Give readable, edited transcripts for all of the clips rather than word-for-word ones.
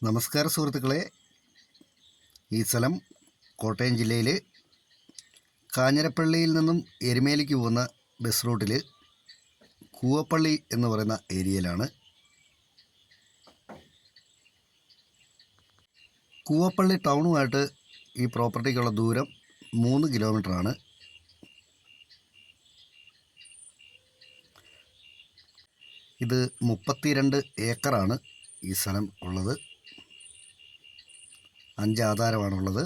നമസ്കാരം സുഹൃത്തുക്കളെ, ഈ സ്ഥലം കോട്ടയം ജില്ലയിൽ കാഞ്ഞിരപ്പള്ളിയിൽ നിന്നും എരുമേലിക്ക് പോകുന്ന ബസ് റൂട്ടിൽ കൂവപ്പള്ളി എന്ന് പറയുന്ന ഏരിയയിലാണ്. കൂവപ്പള്ളി ടൗണുമായിട്ട് ഈ പ്രോപ്പർട്ടിക്കുള്ള ദൂരം 3 കിലോമീറ്ററാണ്. ഇത് 32 ഏക്കറാണ് ഈ സ്ഥലം ഉള്ളത്. 5 ആധാരമാണുള്ളത്.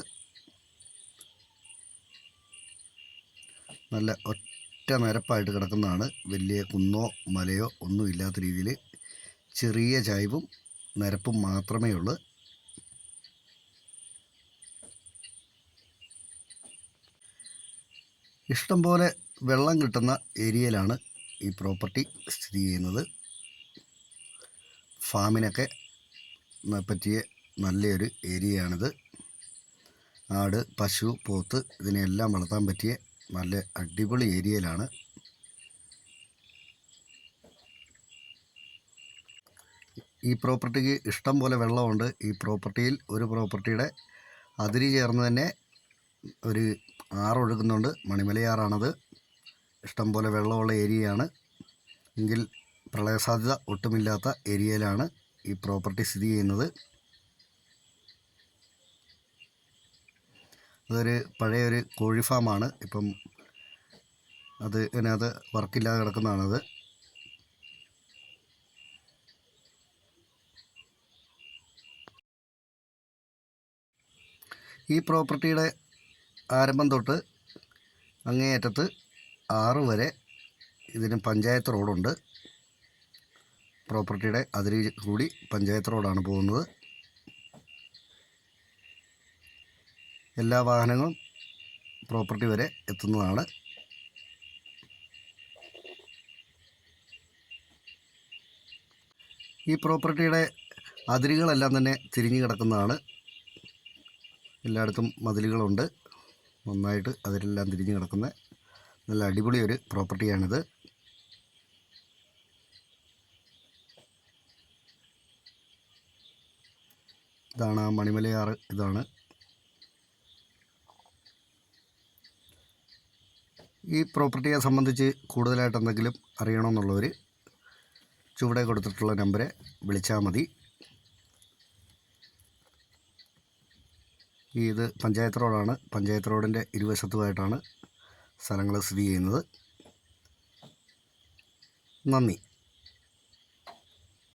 നല്ല ഒറ്റ നിരപ്പായിട്ട് കിടക്കുന്നതാണ്. വലിയ കുന്നോ മലയോ ഒന്നും ഇല്ലാത്ത രീതിയിൽ ചെറിയ ചായ്വും നിരപ്പും മാത്രമേ ഉള്ളൂ. ഇഷ്ടംപോലെ വെള്ളം കിട്ടുന്ന ഏരിയയിലാണ് ഈ പ്രോപ്പർട്ടി സ്ഥിതി ചെയ്യുന്നത്. ഫാമിനൊക്കെ പറ്റിയ നല്ലൊരു ഏരിയയാണിത്. ആട്, പശു, പോത്ത് ഇതിനെല്ലാം വളർത്താൻ പറ്റിയ നല്ല അടിപൊളി ഏരിയയിലാണ്. ഈ പ്രോപ്പർട്ടിക്ക് ഇഷ്ടം പോലെ വെള്ളമുണ്ട്. ഈ പ്രോപ്പർട്ടിയിൽ ഒരു പ്രോപ്പർട്ടിയുടെ അതിര് ചേർന്ന് തന്നെ ഒരു ആറൊഴുകുന്നുണ്ട്. മണിമലയാറാണത്. ഇഷ്ടം പോലെ വെള്ളമുള്ള ഏരിയയാണ്. എങ്കിൽ പ്രളയസാധ്യത ഒട്ടുമില്ലാത്ത ഏരിയയിലാണ് ഈ പ്രോപ്പർട്ടി സ്ഥിതി ചെയ്യുന്നത്. അതൊരു പഴയൊരു കോഴി ഫാമാണ്. ഇപ്പം ഇതിനകത്ത് വർക്കില്ലാതെ കിടക്കുന്നതാണത്. ഈ പ്രോപ്പർട്ടിയുടെ ആരംഭം തൊട്ട് അങ്ങേയറ്റത്ത് 6 വരെ ഇതിന് പഞ്ചായത്ത് റോഡുണ്ട്. പ്രോപ്പർട്ടിയുടെ അതിരി കൂടി പഞ്ചായത്ത് റോഡാണ് പോകുന്നത്. എല്ലാ വാഹനങ്ങളും പ്രോപ്പർട്ടി വരെ എത്തുന്നതാണ്. ഈ പ്രോപ്പർട്ടിയുടെ അതിരുകളെല്ലാം തന്നെ തിരിഞ്ഞു കിടക്കുന്നതാണ്. എല്ലായിടത്തും മതിലുകളുണ്ട്. നന്നായിട്ട് അതിലെല്ലാം തിരിഞ്ഞു കിടക്കുന്ന നല്ല അടിപൊളി ഒരു പ്രോപ്പർട്ടിയാണിത്. ഇതാണ് ആ മണിമലയാറ്. ഇതാണ് ഈ പ്രോപ്പർട്ടിയെ സംബന്ധിച്ച് കൂടുതലായിട്ട് എന്തെങ്കിലും അറിയണമെന്നുള്ളവർ ചുവടെ കൊടുത്തിട്ടുള്ള നമ്പറെ വിളിച്ചാൽ മതി. ഇത് പഞ്ചായത്ത് റോഡാണ്. പഞ്ചായത്ത് റോഡിൻ്റെ ഇരുവശത്തുമായിട്ടാണ് സ്ഥലങ്ങൾ സ്ഥിതി ചെയ്യുന്നത്. നന്ദി.